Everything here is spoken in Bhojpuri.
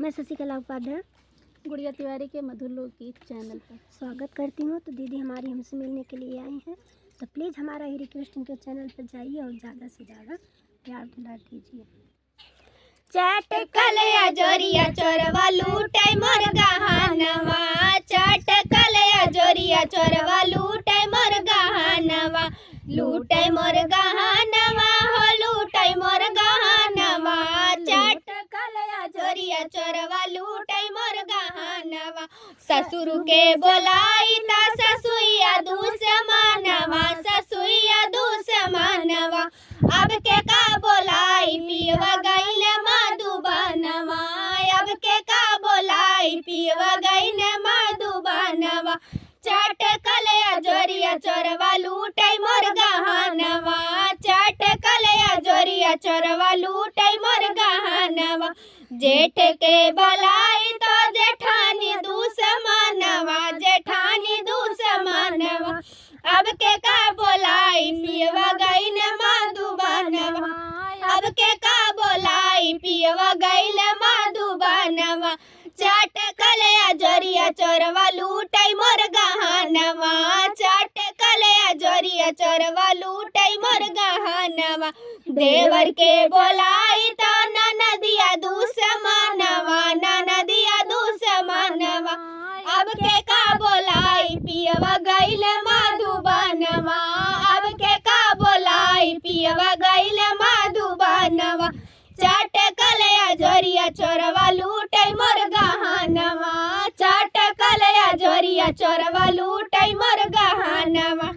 मैं शशिकला उपाध्याय गुड़िया तिवारी के मधुर लोकगीत चैनल पर स्वागत करती हूँ। तो दीदी हमारी हमसे मिलने के लिए आई हैं, तो प्लीज़ हमारा ही रिक्वेस्ट इनके चैनल पर जाइए और ज़्यादा से ज़्यादा प्यार दुलार दीजिए। चाट कलया जोरिया चोरवा लूटे मोर गहनवा, चाट कलया जोरिया चोरवा लूटे मोर गहनवा, लूटे मोर गहनवा हो लूटे मोर गहनवा, चाट कलया जोरिया चोरवा लूटे मोर गहनवा। ससुर के बोलाई ता ससुइया दुश्मनवा, ससुइया दुश्मनवा, अब के का बोलाई पियवा गईल मधुबनवा, अब के का बोलाई पियवा गईल मधुबनवा। चाट कलया जोरिया चोरवा लूटे मोर गहनवा, चाट कलया जोरिया चोरवा लूटे मोर गहनवा। जेठ के बलाई तो जेठानी दुश्मनवा, जेठानी दुश्मनवा, अब के का बोलाई पियवा गईल मधुबनवा, अब के का बोलाई पियवा गईल मधुबनवा। चाट कलया जोरिया चोरवा लूटे मोर गहनवा, चाट कलया जोरिया चोरवा लूटे मोर गहनवा। देवर के बोलाई तो ननदिया दुश्मनवा, ननदिया दुश्मनवा, अब के का बोलाई पियवा गईल मधुबनवा, अब के का बोलाई पियवा गईल मधुबनवा। चाट कलया जोरिया चोरवा लूटे मोर गहनवा, चाट कलया जोरिया चोरवा लूटे मोर गहनवा।